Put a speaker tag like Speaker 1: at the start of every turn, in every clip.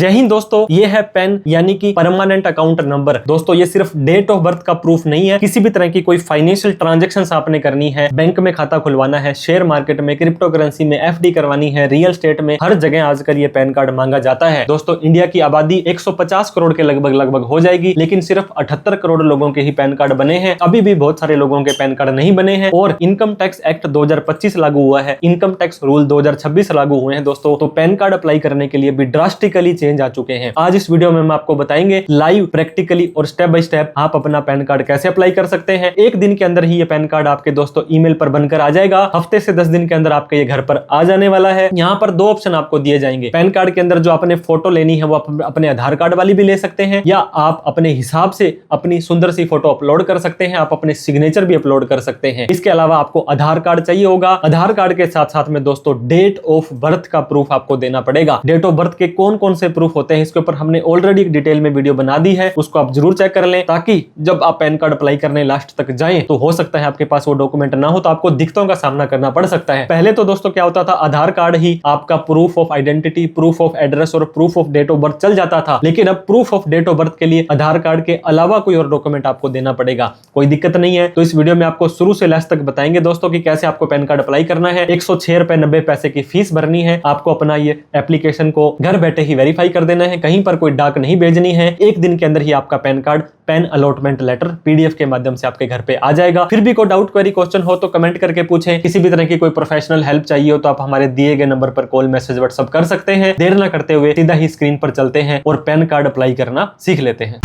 Speaker 1: जय हिंद दोस्तों, ये है पैन यानी कि परमानेंट अकाउंट नंबर। दोस्तों ये सिर्फ डेट ऑफ बर्थ का प्रूफ नहीं है। किसी भी तरह की कोई फाइनेंशियल ट्रांजैक्शंस आपने करनी है, बैंक में खाता खुलवाना है, शेयर मार्केट में, क्रिप्टो करेंसी में एफडी करवानी है, रियल एस्टेट में, हर जगह आजकल ये पैन कार्ड मांगा जाता है। दोस्तों इंडिया की आबादी 150 करोड़ के लगभग हो जाएगी, लेकिन सिर्फ 78 करोड़ लोगों के ही पैन कार्ड बने हैं। अभी भी बहुत सारे लोगों के पैन कार्ड नहीं बने हैं और इनकम टैक्स एक्ट 2025 लागू हुआ है, इनकम टैक्स रूल 2026 लागू हुए हैं दोस्तों। तो पैन कार्ड अप्लाई करने के लिए भी ड्रास्टिकली चेंज आ चुके हैं। आज इस वीडियो में हम आपको बताएंगे लाइव, प्रैक्टिकली और स्टेप बाय स्टेप आप अपना पैन कार्ड कैसे अप्लाई कर सकते हैं। एक दिन के अंदर ही ये पैन कार्ड आपके दोस्तों ईमेल पर बनकर आ जाएगा। हफ्ते से 10 दिन के अंदर आपके ये घर पर आ जाने वाला है। यहाँ पर दो ऑप्शन आपको दिए जाएंगे पैन कार्ड के अंदर। जो आपने फोटो लेनी है वो अपने आधार कार्ड वाली भी ले सकते हैं, या आप अपने हिसाब से अपनी सुंदर सी फोटो अपलोड कर सकते हैं। आप अपने सिग्नेचर भी अपलोड कर सकते हैं। इसके अलावा आपको आधार कार्ड चाहिए होगा। आधार कार्ड के साथ साथ में दोस्तों डेट ऑफ बर्थ का प्रूफ आपको देना पड़ेगा। डेट ऑफ बर्थ के कौन कौन से प्रूफ होते हैं इसके ऊपर हमने ऑलरेडी एक डिटेल में वीडियो बना दी है, उसको आप जरूर चेक कर लें, ताकि जब आप पैन कार्ड अप्लाई करने लास्ट तक जाएं तो हो सकता है आपके पास वो डॉक्यूमेंट ना हो तो आपको दिक्कतों का सामना करना पड़ सकता है। पहले तो दोस्तों क्या होता था, आधार कार्ड ही आपका proof of identity, proof of address और proof of date of birth चल जाता था। लेकिन अब proof of date of birth के लिए आधार कार्ड के अलावा कोई और डॉक्यूमेंट आपको देना पड़ेगा। कोई दिक्कत नहीं है। तो इस वीडियो में आपको शुरू से लास्ट तक बताएंगे दोस्तों कि कैसे आपको पैन कार्ड अप्लाई करना है। 106 रुपए 90 पैसे की फीस भरनी है। आपको अपना ये एप्लीकेशन को घर बैठे ही वेरीफाई कर देना है, कहीं पर कोई डाक नहीं भेजनी है। एक दिन के अंदर ही आपका PAN card, PAN allotment letter PDF के माध्यम से आपके घर पे आ जाएगा। फिर भी कोई डाउट, क्वेरी, क्वेश्चन हो तो कमेंट करके पूछें। किसी भी तरह की कोई प्रोफेशनल हेल्प चाहिए हो तो आप हमारे दिए गए नंबर पर कॉल, मैसेज, व्हाट्सएप कर सकते हैं। देर ना करते हुए सीधा ही स्क्रीन पर चलते हैं और पैन कार्ड अप्लाई करना सीख लेते हैं।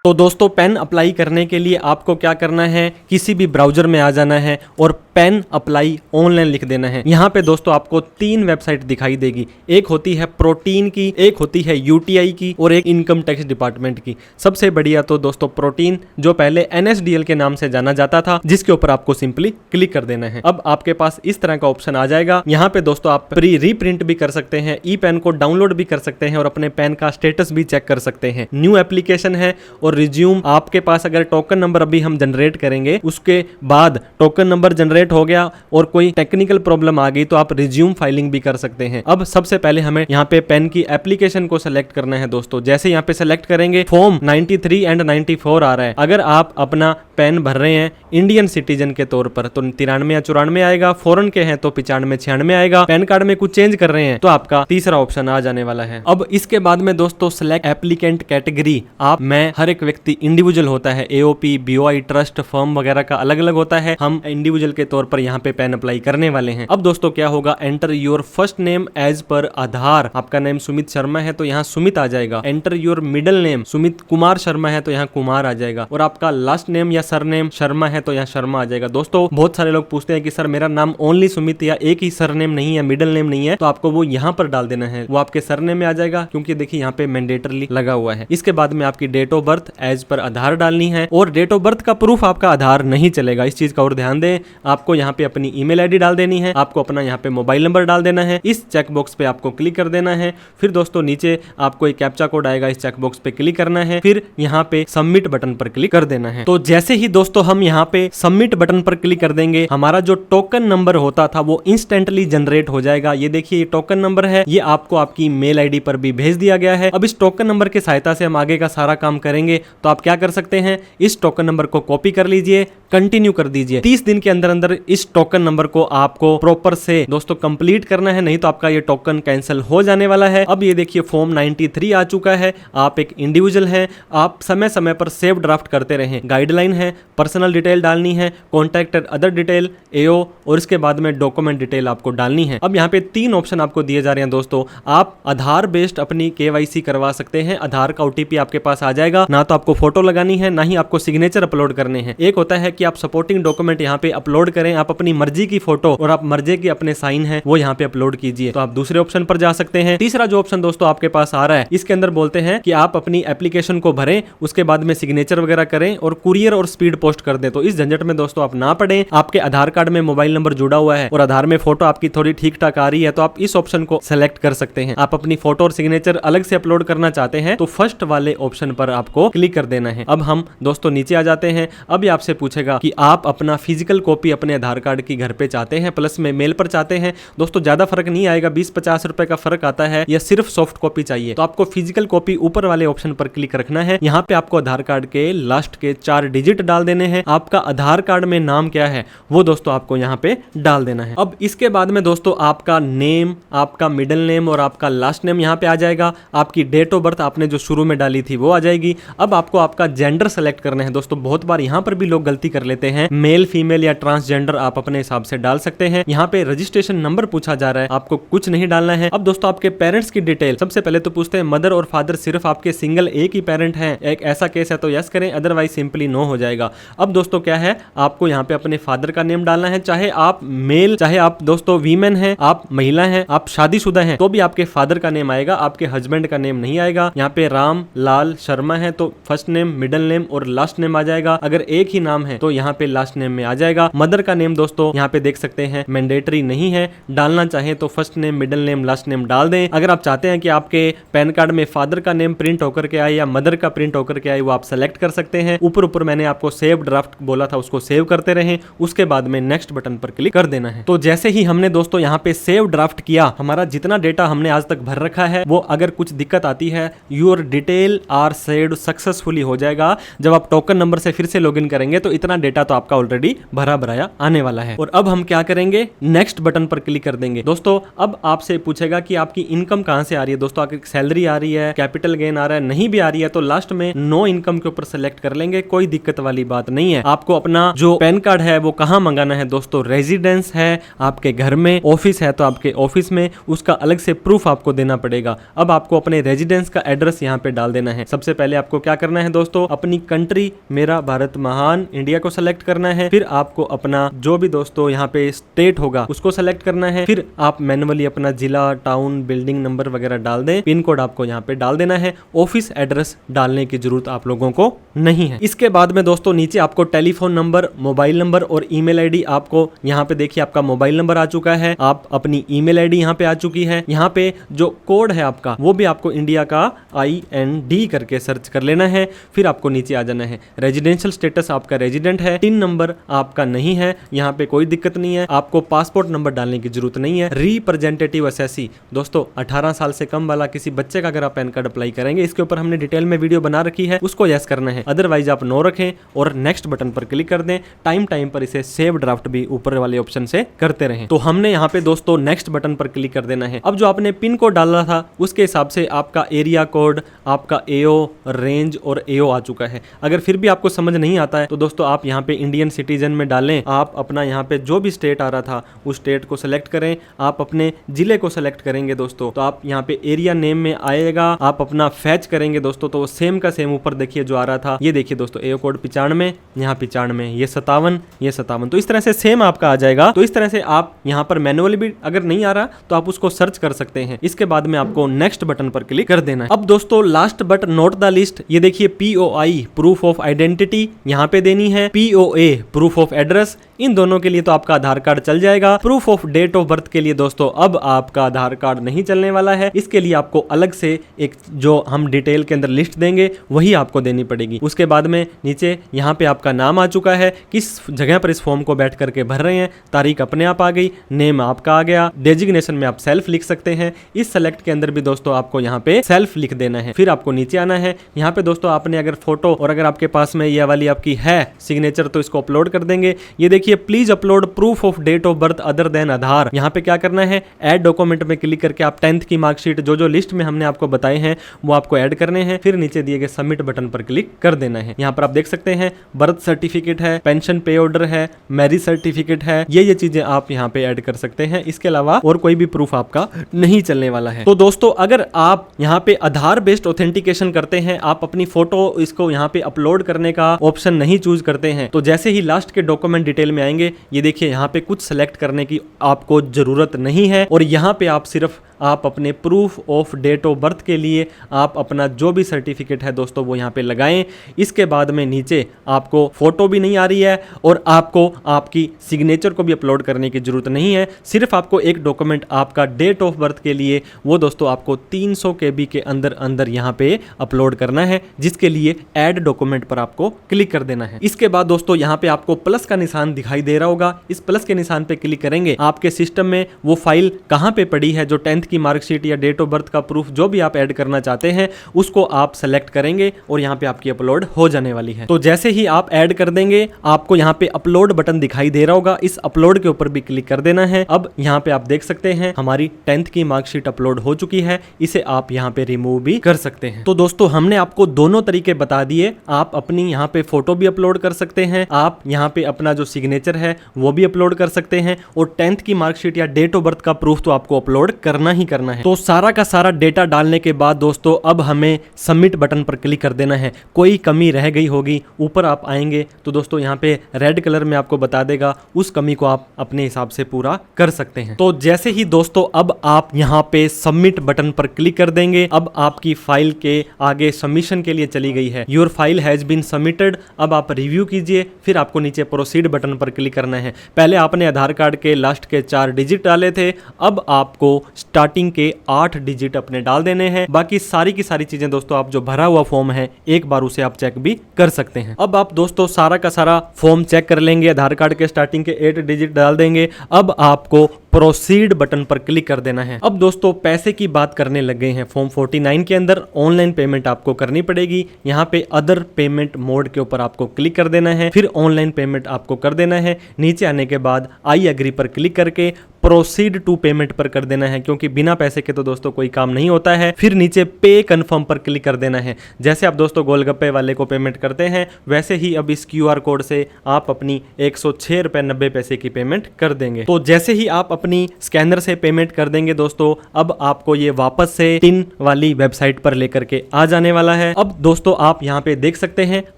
Speaker 1: तो दोस्तों पैन अप्लाई करने के लिए आपको क्या करना है, किसी भी ब्राउजर में आ जाना है और पैन अप्लाई ऑनलाइन लिख देना है। यहाँ पे दोस्तों आपको 3 वेबसाइट दिखाई देगी। एक होती है प्रोटीन की, एक होती है यूटीआई की और एक इनकम टैक्स डिपार्टमेंट की। सबसे बढ़िया तो दोस्तों प्रोटीन, जो पहले एनएसडीएल के नाम से जाना जाता था, जिसके ऊपर आपको सिंपली क्लिक कर देना है। अब आपके पास इस तरह का ऑप्शन आ जाएगा। यहाँ पे दोस्तों आप रीप्रिंट भी कर सकते हैं, ई पैन को डाउनलोड भी कर सकते हैं और अपने पैन का स्टेटस भी चेक कर सकते हैं। न्यू एप्लीकेशन है और रिज्यूम आपके पास अगर टोकन नंबर अभी हम जनरेट करेंगे, उसके बाद टोकन नंबर जनरेट हो गया और कोई टेक्निकल प्रॉब्लम आ गई तो आप रिज्यूम फाइलिंग भी कर सकते हैं। अब सबसे पहले हमें यहाँ पे पेन की एप्लीकेशन को सिलेक्ट करना है दोस्तों। जैसे यहाँ पे सिलेक्ट करेंगे, फॉर्म 93 एंड 94 आ रहा है। अगर आप अपना पेन भर रहे हैं इंडियन सिटीजन के तौर पर तो 93 या 94 आएगा, फॉरेन के हैं तो 95 96 आएगा। पैन कार्ड में कुछ चेंज कर रहे हैं तो आपका तीसरा ऑप्शन आ जाने वाला है। अब इसके बाद में दोस्तों सिलेक्ट एप्लीकेंट कैटेगरी। आप में हर एक व्यक्ति इंडिविजुअल होता है, एओपी, बीओआई, ट्रस्ट, फर्म वगैरह का अलग अलग होता है। हम इंडिविजुअल के तौर पर यहाँ पे पैन अप्लाई करने वाले हैं। अब दोस्तों क्या होगा, enter your first name as per Aadhaar. आपका नेम सुमित शर्मा है तो यहाँ सुमित आ जाएगा। Enter your middle name, Sumit Kumar Sharma है तो यहाँ कुमार आ जाएगा। और आपका लास्ट नेम या सरनेम शर्मा है तो यहाँ शर्मा आ जाएगा। दोस्तों बहुत सारे लोग पूछते हैं कि सर मेरा नाम ओनली सुमित या एक ही सरनेम नहीं है, मिडिल नेम नहीं है, तो आपको वो यहाँ पर डाल देना है। वो आपके सरनेम में आ जाएगा क्योंकि देखिए यहाँ पे मैंडेटरली लगा हुआ है। इसके बाद में आपकी date of birth as per आधार डालनी है और डेट ऑफ बर्थ का प्रूफ आपका आधार नहीं चलेगा, इस चीज का और ध्यान दें। आपको यहाँ पे अपनी ईमेल आईडी डाल देनी है, आपको अपना यहाँ पे मोबाइल नंबर डाल देना है। इस चेक बॉक्स पे आपको क्लिक कर देना है। फिर दोस्तों नीचे आपको एक कैप्चा कोड आएगा, इस चेक बॉक्स पे क्लिक करना है। फिर यहाँ पे सबमिट बटन पर क्लिक कर देना है। तो जैसे ही दोस्तों हम यहाँ पे सबमिट बटन पर क्लिक कर देंगे, हमारा जो टोकन नंबर होता था वो इंस्टेंटली जनरेट हो जाएगा। ये देखिए ये टोकन नंबर है, ये आपको आपकी मेल आईडी पर भी भेज दिया गया है। अब इस टोकन नंबर की सहायता से हम आगे का सारा काम करेंगे। तो आप क्या कर सकते हैं, इस टोकन नंबर को कॉपी कर लीजिए, कंटिन्यू कर दीजिए। 30 दिन के अंदर अंदर इस टोकन नंबर को आपको प्रॉपर से दोस्तों कंप्लीट करना है, नहीं तो आपका ये टोकन कैंसिल हो जाने वाला है। अब ये देखिए फॉर्म 93 आ चुका है। आप एक इंडिविजुअल हैं, आप समय समय पर सेव ड्राफ्ट करते रहें। गाइडलाइन है, पर्सनल डिटेल डालनी है, कॉन्टैक्ट अदर डिटेल, एओ और इसके बाद में डॉक्यूमेंट डिटेल आपको डालनी है। अब यहाँ पे 3 ऑप्शन आपको दिए जा रहे हैं दोस्तों। आप आधार बेस्ड अपनी केवाईसी करवा सकते हैं। आधार का ओटीपी आपके पास आ जाएगा। ना तो आपको फोटो लगानी है, ना ही आपको सिग्नेचर अपलोड करने हैं। एक होता है कि आप सपोर्टिंग डॉक्यूमेंट यहाँ पे अपलोड करें, आप अपनी मर्जी की फोटो और आप मर्जी के अपने साइन है वो यहाँ पे अपलोड कीजिए, तो आप दूसरे ऑप्शन पर जा सकते हैं। तीसरा जो ऑप्शन दोस्तों आपके पास आ रहा है, इसके अंदर बोलते हैं कि आप अपनी एप्लीकेशन को भरें, उसके बाद में सिग्नेचर वगैरह करें और कुरियर और स्पीड पोस्ट कर दें। तो इस झंझट में दोस्तों आप ना पड़े। आपके आधार कार्ड में मोबाइल नंबर जुड़ा हुआ है और आधार में फोटो आपकी थोड़ी ठीक ठाक आ रही है तो आप इस ऑप्शन को सेलेक्ट कर सकते हैं। आप अपनी फोटो और सिग्नेचर अलग से अपलोड करना चाहते हैं तो फर्स्ट वाले ऑप्शन पर आपको क्लिक कर देना है। अब हम दोस्तों नीचे आ जाते हैं। अब ये आपसे पूछेगा कि आप अपना फिजिकल कॉपी अपने आधार कार्ड की घर पे चाहते हैं प्लस में मेल पर चाहते हैं। दोस्तों ज्यादा फर्क नहीं आएगा, 20-50 रुपए का फर्क आता है, या सिर्फ सॉफ्ट कॉपी चाहिए तो आपको फिजिकल कॉपी ऊपर वाले ऑप्शन पर क्लिक रखना है। यहाँ पे आपको आधार कार्ड के लास्ट के 4 डिजिट डाल देने हैं। आपका आधार कार्ड में नाम क्या है वो दोस्तों आपको यहाँ पे डाल देना है। अब इसके बाद में दोस्तों आपका नेम, आपका मिडिल नेम और आपका लास्ट नेम यहाँ पे आ जाएगा। आपकी डेट ऑफ बर्थ आपने जो शुरू में डाली थी वो आ जाएगी। अब आपको आपका जेंडर सेलेक्ट करना है। दोस्तों बहुत बार यहाँ पर भी लोग गलती कर लेते हैं, मेल फीमेल या ट्रांसजेंडर आप अपने हिसाब से डाल सकते हैं। यहाँ पे रजिस्ट्रेशन नंबर पूछा जा रहा है, आपको कुछ नहीं डालना है। अब दोस्तों आपके पेरेंट्स की डिटेल सबसे पहले तो पूछते हैं मदर और फादर सिर्फ आपके सिंगल एक ही पेरेंट हैं, एक ऐसा केस है तो यस करें, अदरवाइज सिंपली नो हो जाएगा। अब दोस्तों क्या है, आपको यहाँ पे अपने फादर का नेम डालना है, चाहे आप मेल, चाहे आप दोस्तों वीमेन हैं, आप महिला हैं, आप शादीशुदा हैं तो भी आपके फादर का नेम आएगा, आपके हस्बैंड का नेम नहीं आएगा। यहाँ पे राम लाल शर्मा है तो फर्स्ट नेम, मिडिल नेम और लास्ट नेम आ जाएगा। अगर एक ही नाम है तो यहाँ पे लास्ट नेम में आ जाएगा। मदर का नेम दोस्तों यहाँ पे देख सकते हैं मैंडेटरी नहीं है, डालना चाहे तो first name, middle name, last name डाल दें। अगर आप चाहते हैं कि आपके पैन कार्ड में फादर का नेम प्रिंट होकर के आए या मदर का प्रिंट होकर के आए, वो आप सेलेक्ट कर सकते हैं। ऊपर मैंने आपको सेव ड्राफ्ट बोला था, उसको सेव करते रहें, उसके बाद में नेक्स्ट बटन पर क्लिक कर देना है। तो जैसे ही हमने दोस्तों यहाँ पे सेव ड्राफ्ट किया, हमारा जितना डेटा हमने आज तक भर रखा है वो अगर कुछ दिक्कत आती है, your detail are saved successfully हो जाएगा। जब आप टोकन नंबर से फिर से लॉगिन करेंगे तो इतना डेटा तो आपका ऑलरेडी भरा भराया आने वाला है। और अब हम क्या करेंगे, नेक्स्ट बटन पर क्लिक कर देंगे। दोस्तों अब आपसे पूछेगा कि आपकी इनकम कहां से आ रही है। दोस्तों आपकी सैलरी आ रही है, कैपिटल गेन आ रहा है, नहीं भी आ रही है तो लास्ट में नो इनकम के ऊपर सेलेक्ट कर लेंगे, कोई दिक्कत वाली बात नहीं है। आपको अपना जो पैन कार्ड है वो कहां मंगाना है दोस्तों, रेजिडेंस है आपके घर में, ऑफिस है तो आपके ऑफिस में, उसका अलग से प्रूफ आपको देना पड़ेगा। अब आपको अपने रेजिडेंस का एड्रेस यहाँ पे डाल देना है। सबसे पहले आपको क्या करना है दोस्तों, अपनी कंट्री, मेरा भारत महान इंडिया को सेलेक्ट करना है। फिर आपको अपना जो भी दोस्तों यहाँ पे स्टेट होगा उसको सेलेक्ट करना है। फिर आप मैनुअली अपना जिला, टाउन, बिल्डिंग नंबर वगैरह डाल दें। पिन कोड आपको यहाँ पे डाल देना है। ऑफिस एड्रेस डालने की जरूरत आप लोगों को नहीं है। इसके बाद में दोस्तों नीचे आपको टेलीफोन नंबर, मोबाइल नंबर और ईमेल आईडी, आपको यहाँ पे देखिए आपका मोबाइल नंबर आ चुका है, आप अपनी ईमेल आईडी यहाँ पे आ चुकी है। यहाँ पे जो कोड है आपका वो भी आपको इंडिया का IND करके सर्च कर लेना है। फिर आपको नीचे आ जाना है। रेजिडेंशियल स्टेटस आपका रेजिडेंट है, टिन नंबर आपका नहीं है, यहाँ पे कोई दिक्कत नहीं है। आपको पासपोर्ट नंबर डालने की जरूरत नहीं है। रिप्रेजेंटेटिव असेसी दोस्तों 18 साल से कम वाला किसी बच्चे का अगर आप पैन कार्ड अप्लाई करेंगे, इसके ऊपर हमने डिटेल में वीडियो बना रखी है, उसको यस करना है, अदरवाइज आप नो रखें और नेक्स्ट बटन पर क्लिक कर दें। टाइम पर इसे सेव ड्राफ्ट भी ऊपर वाले ऑप्शन से करते रहें। तो हमने यहाँ पे दोस्तों नेक्स्ट बटन पर क्लिक कर देना है। अब जो आपने पिन कोड डाला था उसके हिसाब से आपका एरिया कोड, आपका AO, रेंज और AO आ चुका है। अगर फिर भी आपको समझ नहीं आता है तो दोस्तों आप यहाँ पे इंडियन सिटीजन में डालें। आप अपना यहाँ पे जो भी स्टेट आ रहा था उस स्टेट को सेलेक्ट करें। आप अपने जिले को सेलेक्ट करेंगे दोस्तों तो आप यहाँ पे एरिया नेम में आएगा। आप अपना फैच करेंगे दोस्तों तो सेम का सेम ऊपर देखिए जो आ रहा था, ये देखिए दोस्तों AO कोड 95, यहाँ 95, ये 57, ये 57, तो इस तरह से सेम आपका आ जाएगा। तो इस तरह से आप यहाँ पर मैनुअली भी अगर नहीं आ रहा तो आप उसको सर्च कर सकते हैं। इसके बाद में आपको नेक्स्ट बटन पर क्लिक कर देना है। अब दोस्तों last but note the list, ये देखिए POI प्रूफ ऑफ आइडेंटिटी यहाँ पे देनी है, POA प्रूफ ऑफ एड्रेस, इन दोनों के लिए तो आपका आधार कार्ड चल जाएगा। Proof of date of birth के लिए दोस्तों अब आपका आधार कार्ड नहीं चलने वाला है, इसके लिए आपको अलग से एक जो हम डिटेल के अंदर लिस्ट देंगे वही आपको देनी पड़ेगी। उसके बाद में नीचे यहाँ पे आपका नाम आ चुका है, किस जगह पर इस फॉर्म को बैठ करके भर रहे हैं, तारीख अपने आप आ गई, नेम आपका आ गया, डेजिग्नेशन में आप सेल्फ लिख सकते हैं। इस सेलेक्ट के अंदर भी दोस्तों आपको यहाँ पे सेल्फ लिख देना है। फिर आपको नीचे आना है। यहाँ पे दोस्तों आपने अगर फोटो और अगर आपके पास में ये वाली आपकी है सिग्नेचर तो इसको अपलोड कर देंगे। ये देखिए please upload proof of date of birth other than Aadhaar. यहाँ पे क्या करना है, ऐड डॉक्यूमेंट में क्लिक करके आप 10th की मार्कशीट जो लिस्ट में हमने आपको बताए हैं वो आपको ऐड करने हैं। फिर नीचे दिए गए सबमिट बटन पर क्लिक कर देना है। यहाँ पर आप देख सकते हैं बर्थ सर्टिफिकेट है, पेंशन पे ऑर्डर है, मैरिज सर्टिफिकेट है, ये चीजें आप यहाँ पे ऐड कर सकते हैं। इसके अलावा और कोई भी प्रूफ आपका नहीं चलने वाला है। तो दोस्तों अगर आप यहाँ पे आधार बेस्ड ऑथेंटिकेशन करते हैं, आप अपनी फोटो इसको यहाँ पे अपलोड करने का ऑप्शन नहीं चूज करते हैं, तो जैसे ही लास्ट के डॉक्यूमेंट डिटेल में आएंगे, ये देखिए यहाँ पे कुछ सेलेक्ट करने की आपको जरूरत नहीं है और यहाँ पे आप सिर्फ आप अपने proof of date of birth के लिए आप अपना जो भी सर्टिफिकेट है दोस्तों वो यहाँ पे लगाएं। इसके बाद में नीचे आपको फोटो भी नहीं आ रही है और आपको आपकी सिग्नेचर को भी अपलोड करने की जरूरत नहीं है। सिर्फ आपको एक डॉक्यूमेंट आपका डेट ऑफ बर्थ के लिए वो दोस्तों आपको 300 KB के अंदर अंदर यहाँ पे अपलोड करना है, जिसके लिए ऐड डॉक्यूमेंट पर आपको क्लिक कर देना है। इसके बाद दोस्तों यहाँ पे आपको प्लस का निशान दिखाई दे रहा होगा, इस प्लस के निशान पे क्लिक करेंगे आपके सिस्टम में वो फाइल कहाँ पे पड़ी है, जो 10th की मार्कशीट या डेट ऑफ बर्थ का प्रूफ जो भी आप ऐड करना चाहते हैं उसको आप सेलेक्ट करेंगे और यहाँ पे आपकी अपलोड हो जाने वाली है। तो जैसे ही आप ऐड कर देंगे आपको यहाँ पे अपलोड बटन दिखाई दे रहा होगा, इस अपलोड के ऊपर भी क्लिक कर देना है। अब यहाँ पे आप देख सकते हैं हमारी 10th की मार्कशीट अपलोड हो चुकी है, इसे आप यहाँ पे रिमूव भी कर सकते हैं। तो दोस्तों हमने आपको दोनों तरीके बता दिए, आप अपनी यहाँ पे फोटो भी अपलोड कर सकते हैं, आप यहाँ पे अपना जो सिग्नेचर है वो भी अपलोड कर सकते हैं और 10th की मार्कशीट या डेट ऑफ बर्थ का प्रूफ तो आपको अपलोड करना ही करना है। तो सारा का सारा डेटा डालने के बाद दोस्तों अब हमें सबमिट बटन पर क्लिक कर देना है। कोई कमी रह गई होगी ऊपर आप आएंगे तो दोस्तों यहाँ पे रेड कलर में आपको बता देगा, उस कमी को आप अपने हिसाब से पूरा कर सकते हैं। तो जैसे ही दोस्तों अब आप यहाँ पे सबमिट बटन पर क्लिक कर देंगे, अब आपकी फाइल के आगे सबमिशन के लिए चली गई है, your file has been submitted. अब आप रिव्यू कीजिए, फिर आपको नीचे प्रोसीड बटन पर क्लिक करना है। पहले आपने आधार कार्ड के लास्ट के 4 डिजिट डाले थे, अब आपको स्टार्टिंग के 8 डिजिट अपने डाल देने हैं। बाकी सारी की सारी चीजें दोस्तों आप जो भरा हुआ फॉर्म है एक बार उसे आप चेक भी कर सकते हैं। अब आप दोस्तों सारा का सारा फॉर्म चेक कर लेंगे, आधार कार्ड के स्टार्टिंग के 8 डिजिट डाल देंगे। अब आपको प्रोसीड बटन पर क्लिक कर देना है। अब दोस्तों पैसे की बात करने लग गए हैं। फॉर्म 49 के अंदर ऑनलाइन पेमेंट आपको करनी पड़ेगी, यहाँ पे अदर पेमेंट मोड के ऊपर आपको क्लिक कर देना है, फिर ऑनलाइन पेमेंट आपको कर देना है। नीचे आने के बाद आई एग्री पर क्लिक करके प्रोसीड टू पेमेंट पर कर देना है, क्योंकि बिना पैसे के तो दोस्तों कोई काम नहीं होता है। फिर नीचे पे कंफर्म पर क्लिक कर देना है। जैसे आप दोस्तों गोलगप्पे वाले को पेमेंट करते हैं वैसे ही अब इस QR कोड से आप अपनी 106 रुपए 90 पैसे की पेमेंट कर देंगे। तो जैसे ही आप अपनी स्कैनर से पेमेंट कर देंगे दोस्तों, अब आपको ये वापस से टिन वाली वेबसाइट पर लेकर के आ जाने वाला है। अब दोस्तों आप यहाँ पे देख सकते हैं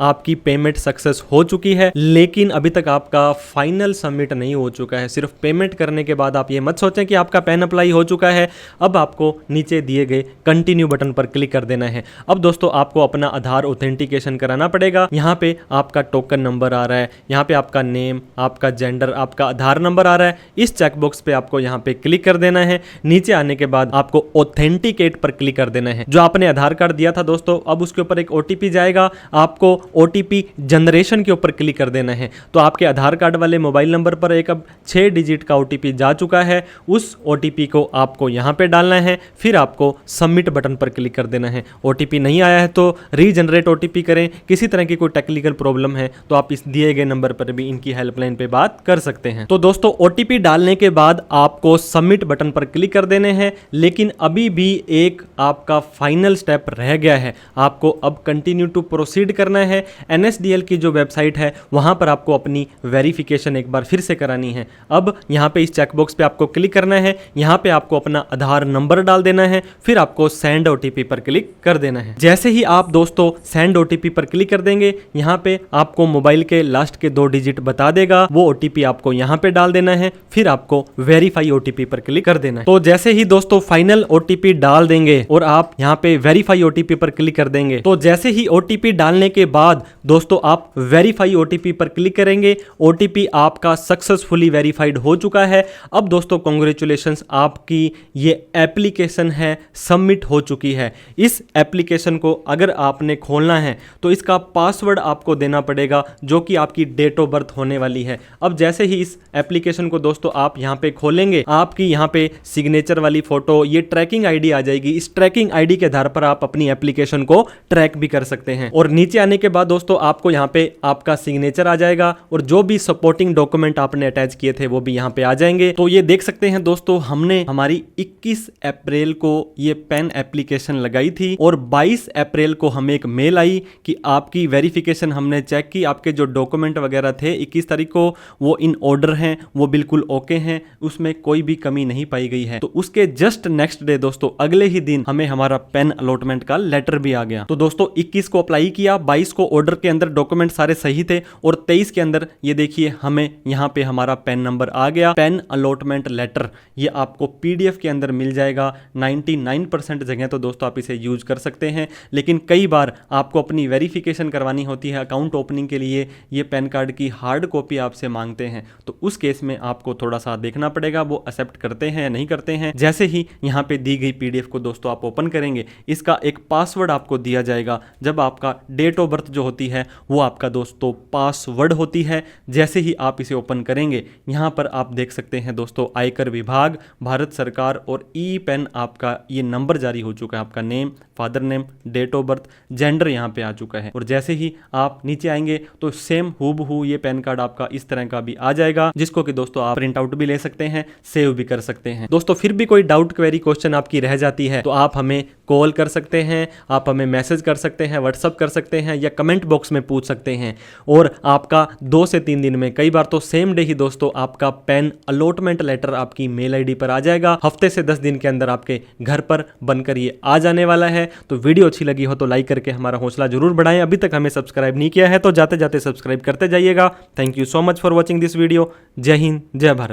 Speaker 1: आपकी पेमेंट सक्सेस हो चुकी है, लेकिन अभी तक आपका फाइनल सबमिट नहीं हो चुका है। सिर्फ पेमेंट करने के बाद आप ये मत सोचें कि आपका पैन अप्लाई हो चुका है। अब आपको नीचे दिए गए कंटिन्यू बटन पर क्लिक कर देना है। अब दोस्तों आपको अपना आधार ऑथेंटिकेशन कराना पड़ेगा। यहाँ पे आपका टोकन नंबर आ रहा है, यहाँ पे आपका नेम, आपका जेंडर, आपका आधार नंबर आ रहा है। इस चेकबॉक्स पे आपको यहाँ पे क्लिक कर देना है। नीचे आने के बाद आपको ऑथेंटिकेट पर क्लिक कर देना है। जो आपने आधार कार्ड दिया था दोस्तों, अब उसके ऊपर एक OTP जाएगा, आपको OTP जनरेशन के ऊपर क्लिक कर देना है। तो आपके आधार कार्ड वाले मोबाइल नंबर पर एक अब 6 डिजिट का OTP जा चुका है, उस OTP को आपको यहाँ पे डालना है। फिर आपको सबमिट बटन पर क्लिक कर देना है। OTP नहीं आया है तो रीजनरेट OTP करें। किसी तरह की कोई टेक्निकल प्रॉब्लम है तो आप इस दिए गए नंबर पर भी इनकी हेल्पलाइन पे बात कर सकते हैं। तो दोस्तों OTP डालने के बाद आपको सबमिट बटन पर क्लिक कर देने हैं, लेकिन अभी भी एक आपका फाइनल स्टेप रह गया है। आपको अब कंटिन्यू टू प्रोसीड करना है। NSDL की जो वेबसाइट है वहां पर आपको अपनी वेरिफिकेशन एक बार फिर से करानी है। अब यहाँ पे इस चेकबॉक्स पे आपको क्लिक करना है, यहाँ पे आपको अपना आधार नंबर डाल देना है, फिर आपको सेंड OTP पर क्लिक कर देना है। जैसे ही आप दोस्तों सेंड OTP पर क्लिक कर देंगे, यहाँ पे आपको मोबाइल के लास्ट के 2 डिजिट बता देगा, वो OTP आपको यहाँ पे डाल देना है, फिर आपको वेरीफाई OTP पर क्लिक कर देना है। तो जैसे ही दोस्तों फाइनल OTP डाल देंगे और आप यहाँ पे वेरीफाई OTP पर क्लिक कर देंगे, तो जैसे ही OTP डालने के बाद दोस्तों आप वेरीफाई OTP पर क्लिक करेंगे, OTP आपका सक्सेसफुली वेरीफाइड हो चुका है। अब दोस्तों कांग्रेचुलेशंस, आपकी ये एप्लीकेशन है सबमिट हो चुकी है। इस एप्लीकेशन को अगर आपने खोलना है तो इसका पासवर्ड आपको देना पड़ेगा, जो कि आपकी डेट ऑफ बर्थ होने वाली है। अब जैसे ही इस एप्लीकेशन को दोस्तों आप यहाँ पे खोलेंगे, आपकी यहाँ पे सिग्नेचर वाली फोटो, ये ट्रैकिंग आईडी आ जाएगी। इस ट्रैकिंग आईडी के आधार पर आप अपनी एप्लीकेशन को ट्रैक भी कर सकते हैं। और नीचे आने के बाद दोस्तों आपको यहाँ पे आपका सिग्नेचर आ जाएगा और जो भी सपोर्टिंग डॉक्यूमेंट आपने अटैच किए थे वो भी यहाँ पे आ जाएंगे। तो ये देख सकते हैं दोस्तों, हमने हमारी 21 अप्रैल को ये पेन एप्लीकेशन लगाई थी और 22 अप्रैल को हमें एक मेल आई कि आपकी वेरिफिकेशन हमने चेक की, आपके जो डॉक्यूमेंट वगैरह थे 21 तारीख को वो इन ऑर्डर हैं, वो बिल्कुल ओके हैं, उसमें कोई भी कमी नहीं पाई गई है। तो उसके जस्ट नेक्स्ट डे दोस्तों, अगले ही दिन हमें हमारा पेन अलॉटमेंट का लेटर भी आ गया। तो दोस्तों 21 को अप्लाई किया, 22 को ऑर्डर के अंदर डॉक्यूमेंट सारे सही थे और 23 के अंदर ये देखिए हमें यहाँ पे हमारा पेन नंबर आ गया, पेन अलॉट अलॉटमेंट लेटर ये आपको PDF के अंदर मिल जाएगा। 99% जगह तो दोस्तों आप इसे यूज कर सकते हैं, लेकिन कई बार आपको अपनी वेरिफिकेशन करवानी होती है अकाउंट ओपनिंग के लिए, ये पैन कार्ड की हार्ड कॉपी आपसे मांगते हैं, तो उस केस में आपको थोड़ा सा देखना पड़ेगा वो एक्सेप्ट करते हैं या नहीं करते हैं। जैसे ही यहाँ पे दी गई PDF को दोस्तों आप ओपन करेंगे, इसका एक पासवर्ड आपको दिया जाएगा। जब आपका डेट ऑफ बर्थ जो होती है वो आपका दोस्तों पासवर्ड होती है। जैसे ही आप इसे ओपन करेंगे, यहाँ पर आप देख सकते हैं दोस्तों आयकर विभाग, भारत सरकार और ई पैन आपका ये नंबर जारी हो चुका है। आपका name, father name, date of birth, gender यहाँ पे आ चुका है। और जैसे ही आप नीचे आएंगे तो सेम हूबहू ये पैन कार्ड आपका इस तरह का भी आ जाएगा, जिसको कि दोस्तों आप प्रिंट आउट भी ले सकते हैं, सेव भी कर सकते हैं। दोस्तों फिर भी कोई डाउट, क्वेरी, क्वेश्चन आपकी रह जाती है तो आप हमें कॉल कर सकते हैं, आप हमें मैसेज कर सकते हैं, व्हाट्सअप कर सकते हैं या कमेंट बॉक्स में पूछ सकते हैं। और आपका 2 से 3 दिन में, कई बार तो सेम डे ही दोस्तों आपका पैन अलॉटमेंट लेटर आपकी मेल आईडी पर आ जाएगा। हफ्ते से 10 दिन के अंदर आपके घर पर बनकर ये आ जाने वाला है। तो वीडियो अच्छी लगी हो तो लाइक करके हमारा हौसला जरूर बढ़ाएं। अभी तक हमें सब्सक्राइब नहीं किया है तो जाते जाते सब्सक्राइब करते जाइएगा। Thank you so much for watching this video. जय हिंद, जय भारत।